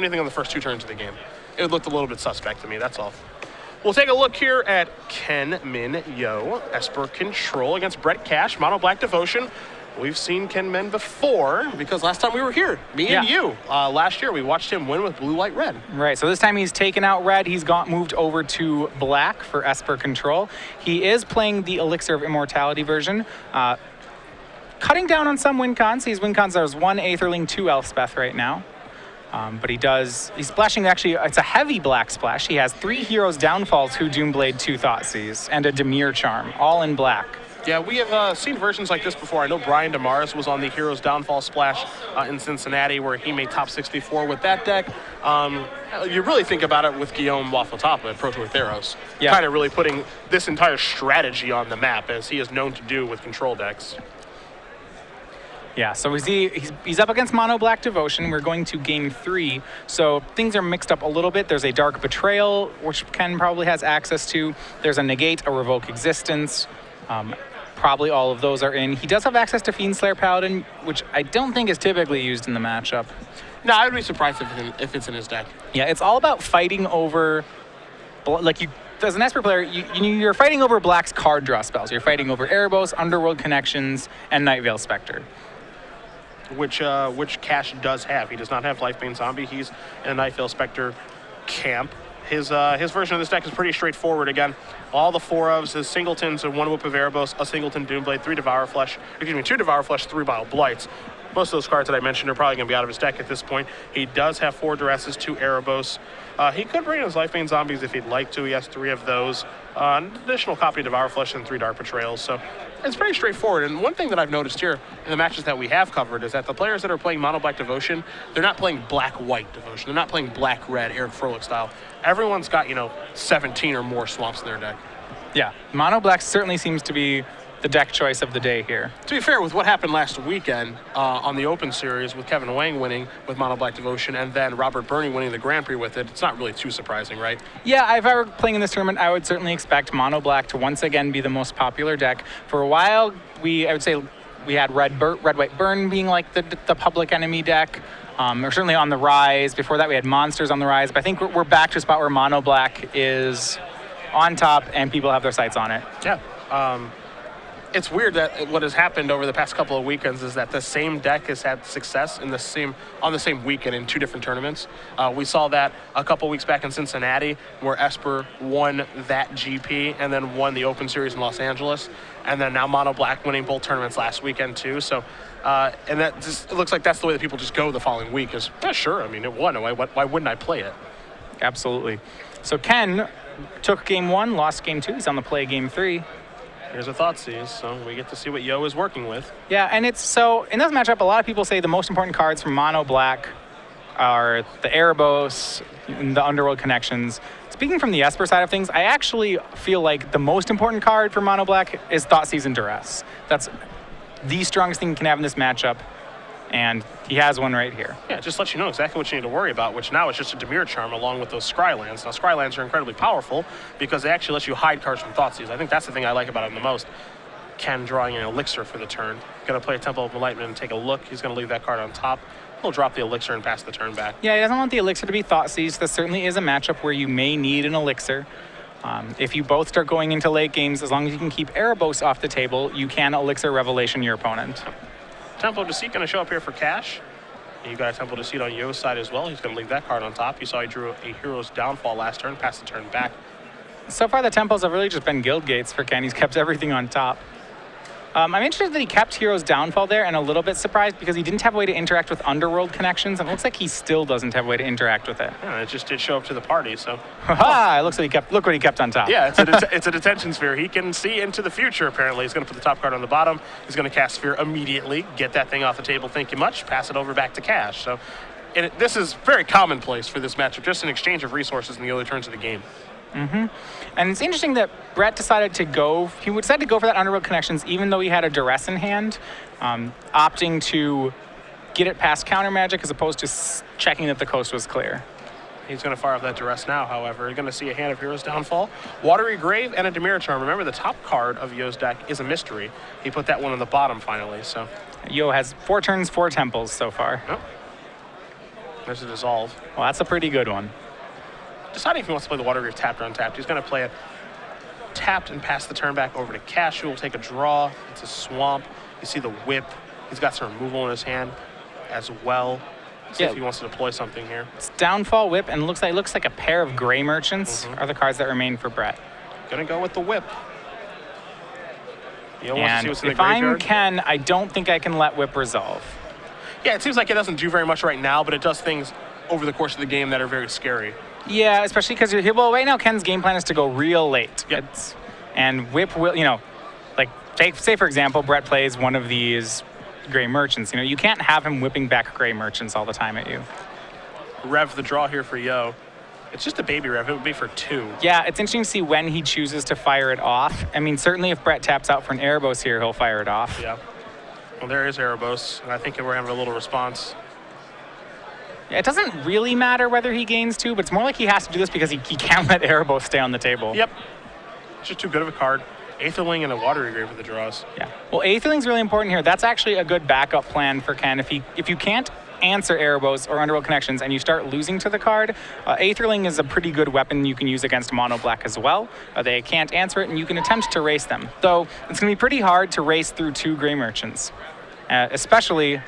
anything on the first 2 turns of the game. It looked a little bit suspect to me, that's all. We'll take a look here at Ken Min Yeoh, Esper Control against Brett Cash, Mono Black Devotion. We've seen Ken Min before because last time we were here, me and you, last year we watched him win with blue, white, red. Right, so this time he's taken out red. He's moved over to black for Esper Control. He is playing the Elixir of Immortality version, cutting down on some win cons. These win cons, there's 1 Aetherling, 2 Elspeth right now. But he's splashing, actually, it's a heavy black splash. He has 3 Heroes Downfall, 2 Doomblade, 2 Thoughtseize, and a Dimir Charm, all in black. Yeah, we have seen versions like this before. I know Brian DeMars was on the Heroes Downfall splash in Cincinnati where he made top 64 with that deck. You really think about it with Guillaume Wafotapa at Pro Tour Theros. Yeah. Kind of really putting this entire strategy on the map as he is known to do with control decks. Yeah, so he's up against Mono Black Devotion. We're going to game 3. So things are mixed up a little bit. There's a Dark Betrayal, which Ken probably has access to. There's a Negate, a Revoke Existence. Probably all of those are in. He does have access to Fiendslayer Paladin, which I don't think is typically used in the matchup. No, I would be surprised if it's in his deck. Yeah, it's all about fighting over, as an Esper player, you're fighting over Black's card draw spells. You're fighting over Erebos, Underworld Connections, and Nightveil Spectre. Which Cash does have. He does not have Lifebane Zombie. He's in a Nightveil Spectre camp. His version of this deck is pretty straightforward. Again, all the 4 ofs, his singletons, 1 Whip of Erebos, a singleton Doomblade, 2 Devour Flesh, 3 Bile Blights. Most of those cards that I mentioned are probably going to be out of his deck at this point. He does have 4 Duresses, 2 Erebos. He could bring in his Lifebane Zombies if he'd like to. He has 3 of those. An additional copy of Devour Flesh and 3 Dark Betrayals. So it's pretty straightforward. And one thing that I've noticed here in the matches that we have covered is that the players that are playing Mono Black Devotion, they're not playing Black-White Devotion. They're not playing Black-Red, Eric Froelich style. Everyone's got, 17 or more swamps in their deck. Yeah, Mono Black certainly seems to be the deck choice of the day here. To be fair, with what happened last weekend on the Open Series with Kevin Wang winning with Mono Black Devotion and then Robert Burney winning the Grand Prix with it, it's not really too surprising, right? Yeah, if I were playing in this tournament, I would certainly expect Mono Black to once again be the most popular deck. For a while, I would say we had Red White Burn being like the public enemy deck. Or certainly on the rise. Before that, we had Monsters on the rise. But I think we're back to a spot where Mono Black is on top and people have their sights on it. Yeah. It's weird that what has happened over the past couple of weekends is that the same deck has had success on the same weekend in 2 different tournaments. We saw that a couple weeks back in Cincinnati where Esper won that GP and then won the Open Series in Los Angeles. And then now Mono Black winning both tournaments last weekend too. So, and that just, it looks like that's the way that people just go the following week is, yeah, sure, I mean, it won. Why wouldn't I play it? Absolutely. So Ken took game 1, lost game 2. He's on the play game 3. Here's a Thoughtseize, so we get to see what Yeoh is working with. Yeah, and in this matchup, a lot of people say the most important cards from Mono Black are the Erebos, the Underworld Connections. Speaking from the Esper side of things, I actually feel like the most important card for Mono Black is Thoughtseize and Duress. That's the strongest thing you can have in this matchup, and he has one right here. Yeah, just let you know exactly what you need to worry about, which now is just a Dimir Charm along with those Scrylands. Now, Scrylands are incredibly powerful because they actually let you hide cards from Thoughtseize. I think that's the thing I like about him the most. Ken drawing an Elixir for the turn. Going to play a Temple of Enlightenment and take a look. He's going to leave that card on top. He'll drop the Elixir and pass the turn back. Yeah, he doesn't want the Elixir to be Thoughtseize. This certainly is a matchup where you may need an Elixir. If you both start going into late games, as long as you can keep Erebos off the table, you can Elixir Revelation your opponent. Temple of Deceit going to show up here for Cash. You got a Temple of Deceit on Yeoh's side as well. He's going to leave that card on top. You saw he drew a Hero's Downfall last turn, passed the turn back. So far, the Temples have really just been Guild Gates for Ken. He's kept everything on top. I'm interested that he kept Hero's Downfall there, and a little bit surprised because he didn't have a way to interact with Underworld Connections, and it looks like he still doesn't have a way to interact with it. Yeah, it just did show up to the party, so. Ha! It looks like look what he kept on top. Yeah, it's a detention sphere. He can see into the future, apparently. He's going to put the top card on the bottom. He's going to cast Sphere immediately, get that thing off the table, thank you much, pass it over back to Cash. So this is very commonplace for this matchup, just an exchange of resources in the early turns of the game. Mm-hmm. And it's interesting that Brett decided to go for that Underworld Connections even though he had a Duress in hand, opting to get it past counter magic as opposed to checking that the coast was clear. He's going to fire off that Duress now, however. You're going to see a hand of Hero's Downfall, Watery Grave, and a Dimir Charm. Remember, the top card of Yeoh's deck is a mystery. He put that one on the bottom finally, so. Yeoh has 4 turns, 4 temples so far. Oh. There's a dissolve. Well, that's a pretty good one. Deciding if he wants to play the Water Grave tapped or untapped. He's going to play it tapped and pass the turn back over to Cash, who will take a draw. It's a swamp. You see the whip. He's got some removal in his hand as well. See if he wants to deploy something here. It's downfall, whip, and looks like a pair of Gray Merchants are the cards that remain for Brett. Gonna go with the whip. And if I'm Ken, I don't think I can let whip resolve. Yeah, it seems like it doesn't do very much right now, but it does things over the course of the game that are very scary. Yeah, especially because well, right now Ken's game plan is to go real late. Yep. And whip will, like say for example, Brett plays one of these Gray Merchants. You can't have him whipping back Gray Merchants all the time at you. Rev the draw here for Yeoh. It's just a baby rev. It would be for 2. Yeah, it's interesting to see when he chooses to fire it off. I mean, certainly if Brett taps out for an Erebos here, he'll fire it off. Yeah. Well, there is Erebos, and I think we're having a little response. Yeah, it doesn't really matter whether he gains 2, but it's more like he has to do this because he can't let Erebos stay on the table. Yep. It's just too good of a card. Aetherling and a Watery Grave for the draws. Yeah. Well, Aetherling's really important here. That's actually a good backup plan for Ken. If you can't answer Erebos or Underworld Connections and you start losing to the card, Aetherling is a pretty good weapon you can use against mono black as well. They can't answer it and you can attempt to race them. Though it's going to be pretty hard to race through 2 Gray Merchants. Especially,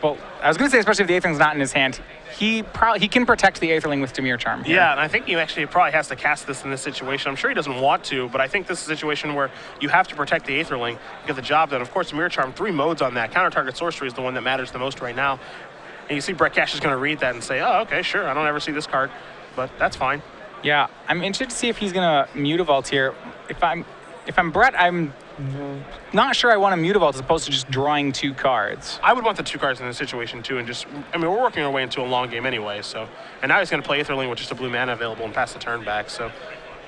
well, I was going to say especially if the Aetherling's not in his hand. He can protect the Aetherling with Dimir Charm here. Yeah, and I think he actually probably has to cast this in this situation. I'm sure he doesn't want to, but I think this is a situation where you have to protect the Aetherling, get the job done. Of course, Dimir Charm, 3 modes on that. Counter target sorcery is the one that matters the most right now. And you see Brett Cash is going to read that and say, oh, okay, sure, I don't ever see this card, but that's fine. Yeah, I'm interested to see if he's going to Mutavault here. If I'm Brett, I'm not sure I want to Mutavault as opposed to just drawing 2 cards. I would want the 2 cards in this situation too, and we're working our way into a long game anyway, so. And now he's going to play Aetherling with just a blue mana available and pass the turn back, so.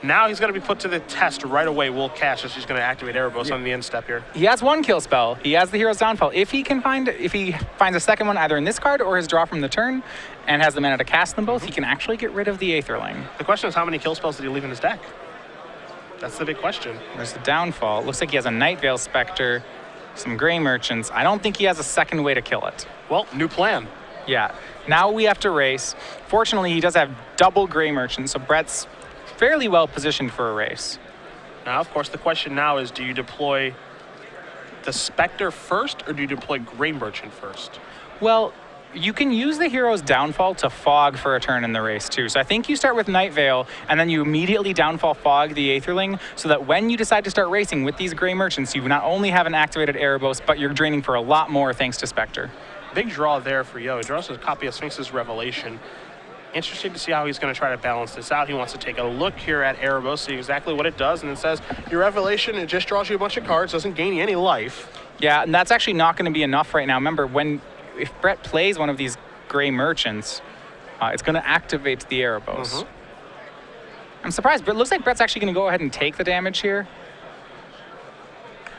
Now he's going to be put to the test right away. Will Cash is just going to activate Erebos on the end step here. He has 1 kill spell. He has the Hero's Downfall. If he finds a second one either in this card or his draw from the turn and has the mana to cast them both, he can actually get rid of the Aetherling. The question is how many kill spells did he leave in his deck? That's the big question. There's the Downfall. It looks like he has a Night Veil Spectre, some Gray Merchants. I don't think he has a second way to kill it. Well, new plan. Yeah. Now we have to race. Fortunately, he does have double Gray Merchants, so Brett's fairly well positioned for a race. Now, of course, the question now is, do you deploy the Spectre first or do you deploy Gray Merchant first? Well, you can use the Hero's Downfall to fog for a turn in the race too. So I think you start with Night Veil and then you immediately Downfall fog the Aetherling so that when you decide to start racing with these Gray Merchants, you not only have an activated Erebos, but you're draining for a lot more thanks to Spectre. Big draw there for Yeoh. He draws a copy of Sphinx's Revelation. Interesting to see how he's going to try to balance this out. He wants to take a look here at Erebos, see exactly what it does, and it says, your Revelation, it just draws you a bunch of cards, doesn't gain you any life. Yeah, and that's actually not going to be enough right now. Remember, if Brett plays one of these Gray Merchants, it's going to activate the Erebos. I'm surprised, but it looks like Brett's actually going to go ahead and take the damage here.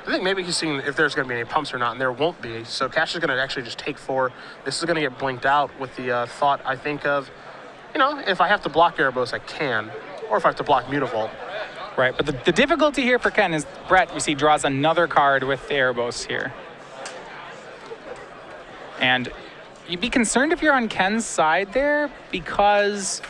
I think maybe he's seeing if there's going to be any pumps or not, and there won't be. So Cash is going to actually just take 4. This is going to get blinked out with the thought, I think, of, if I have to block Erebos, I can. Or if I have to block Mutavault. Right, but the difficulty here for Ken is Brett, we see, draws another card with the Erebos here. And you'd be concerned if you're on Ken's side there because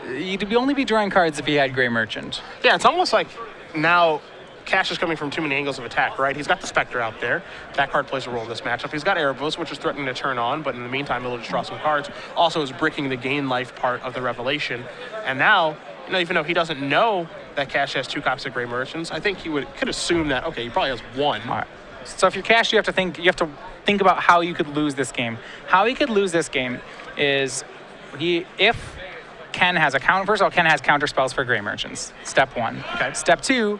you'd only be drawing cards if he had Gray Merchant. Yeah, it's almost like now Cash is coming from too many angles of attack, right? He's got the Spectre out there. That card plays a role in this matchup. He's got Erebos, which is threatening to turn on, but in the meantime, he'll just draw some cards. Also is bricking the gain life part of the Revelation. And now, even though he doesn't know that Cash has 2 copies of Gray Merchants, I think he could assume that, okay, he probably has 1. All right. So if you're Cash, you have to think about how you could lose this game. How he could lose this game is if Ken has first of all, Ken has counter spells for Gray Merchants. Step 1. Okay. Step 2,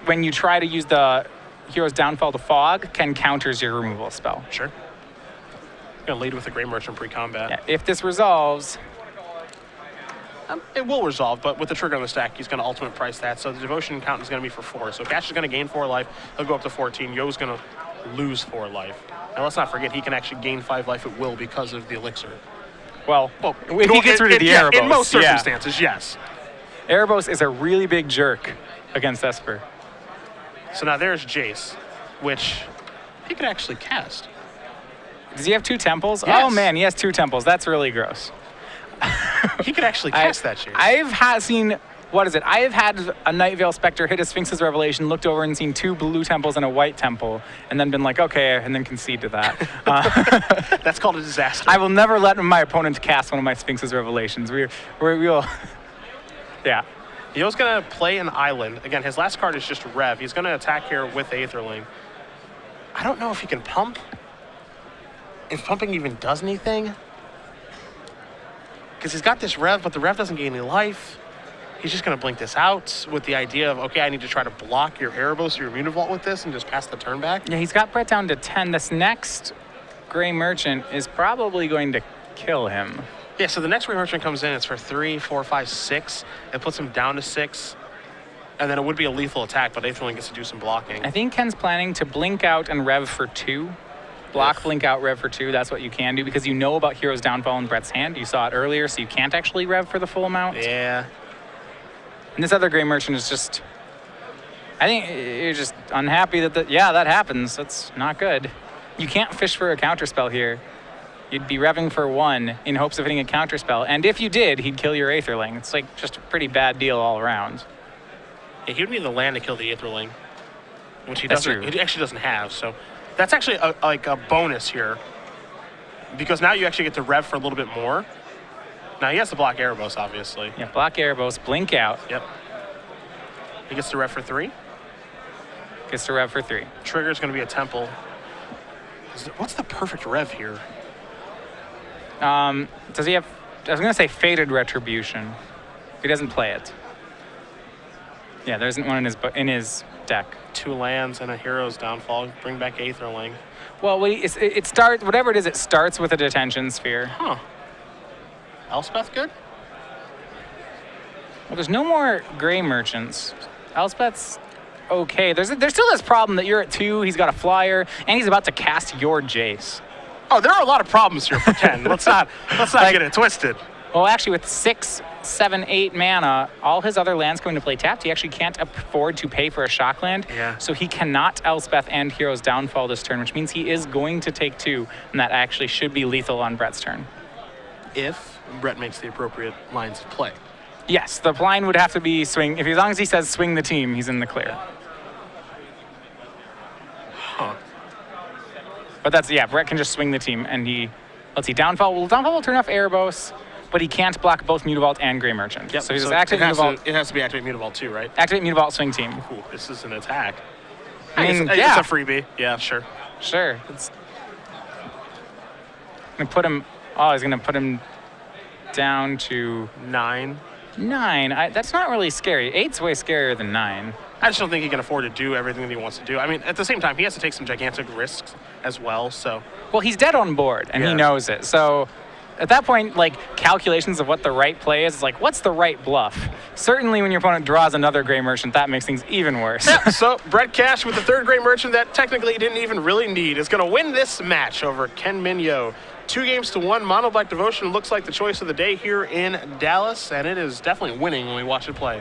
when you try to use the Hero's Downfall to fog, Ken counters your removal spell. Sure. You're going to lead with a Gray Merchant pre-combat. Yeah, if this resolves... it will resolve, but with the trigger on the stack, he's going to ultimate price that. So the devotion count is going to be for 4. So Cash is going to gain 4 life. He'll go up to 14. Yeoh's going to lose 4 life. And let's not forget, he can actually gain 5 life at will because of the elixir. Well if he gets rid of the Erebos. In most circumstances, yes. Erebos is a really big jerk against Esper. So now there's Jace, which he could actually cast. Does he have 2 temples? Yes. Oh man, he has 2 temples. That's really gross. He could actually cast that shit. I've seen, what is it? I have had a Night Veil Spectre hit a Sphinx's Revelation, looked over and seen 2 blue temples and a white temple, and then been like, okay, and then concede to that. That's called a disaster. I will never let my opponent cast one of my Sphinx's Revelations. We will, yeah. Yeoh's going to play an island. Again, his last card is just Rev. He's going to attack here with Aetherling. I don't know if he can pump. If pumping even does anything. Because he's got this Rev, but the Rev doesn't gain any life. He's just going to blink this out with the idea of, okay, I need to try to block your Erebos or your Mutavault with this and just pass the turn back. Yeah, he's got Brett down to 10. This next Gray Merchant is probably going to kill him. Yeah, so the next Gray Merchant comes in. It's for 3, 4, 5, 6. It puts him down to 6. And then it would be a lethal attack, but Aetherling gets to do some blocking. I think Ken's planning to blink out and Rev for 2. Block, blink out, Rev for 2. That's what you can do because you know about Hero's Downfall in Brett's hand. You saw it earlier, so you can't actually Rev for the full amount. Yeah. And this other Gray Merchant is just, I think you're just unhappy that, yeah, that happens. That's not good. You can't fish for a counterspell here. You'd be revving for 1 in hopes of hitting a counterspell. And if you did, he'd kill your Aetherling. It's like just a pretty bad deal all around. Yeah, he would need the land to kill the Aetherling, which he That's doesn't. true. He actually doesn't have. So that's actually like a bonus here, because now you actually get to rev for a little bit more. Now he has to block Erebos, obviously. Yeah, block Erebos, blink out. Yep. He gets to rev for 3. Gets to Rev for 3. Trigger's going to be a temple. What's the perfect rev here? Does he have, I was going to say Fated Retribution. He doesn't play it. Yeah, there isn't one in his deck. 2 lands and a Hero's Downfall. Bring back Aetherling. Well, it starts, whatever it is, it starts with a Detention Sphere. Huh. Elspeth good? Well, there's no more Gray Merchants. Elspeth's okay. There's still this problem that you're at 2, he's got a flyer, and he's about to cast your Jace. Oh, there are a lot of problems here for Ken. let's not get it twisted. Well, actually, with 6, 7, 8 mana, all his other lands come into play tapped. He actually can't afford to pay for a shock land. Yeah. So he cannot Elspeth and Hero's Downfall this turn, which means he is going to take 2, and that actually should be lethal on Brett's turn. If Brett makes the appropriate lines of play. Yes, the line would have to be swing. As long as he says swing the team, he's in the clear. Huh. But that's, yeah, Brett can just swing the team, and he, let's see, Downfall will turn off Erebos, but he can't block both Mutavault and Gray Merchant. Yep. So he's so just activate Mutavault. it has to be activate Mutavault too, right? Activate Mutavault, swing team. Ooh, this is an attack. I mean, it's yeah. a freebie. Yeah, sure. Sure. It's gonna put him, oh, he's gonna put him down to 9. 9. That's not really scary. 8's way scarier than 9. I just don't think he can afford to do everything that he wants to do. I mean, at the same time, he has to take some gigantic risks as well, so. Well, he's dead on board, and he Yeah. knows it. So at that point, like, calculations of what the right play is like, what's the right bluff? Certainly when your opponent draws another Gray Merchant, that makes things even worse. Yeah, so Brett Cash with the 3rd Gray Merchant that technically he didn't even really need is going to win this match over Ken Yeoh. 2-1, Mono Black Devotion looks like the choice of the day here in Dallas, and it is definitely winning when we watch it play.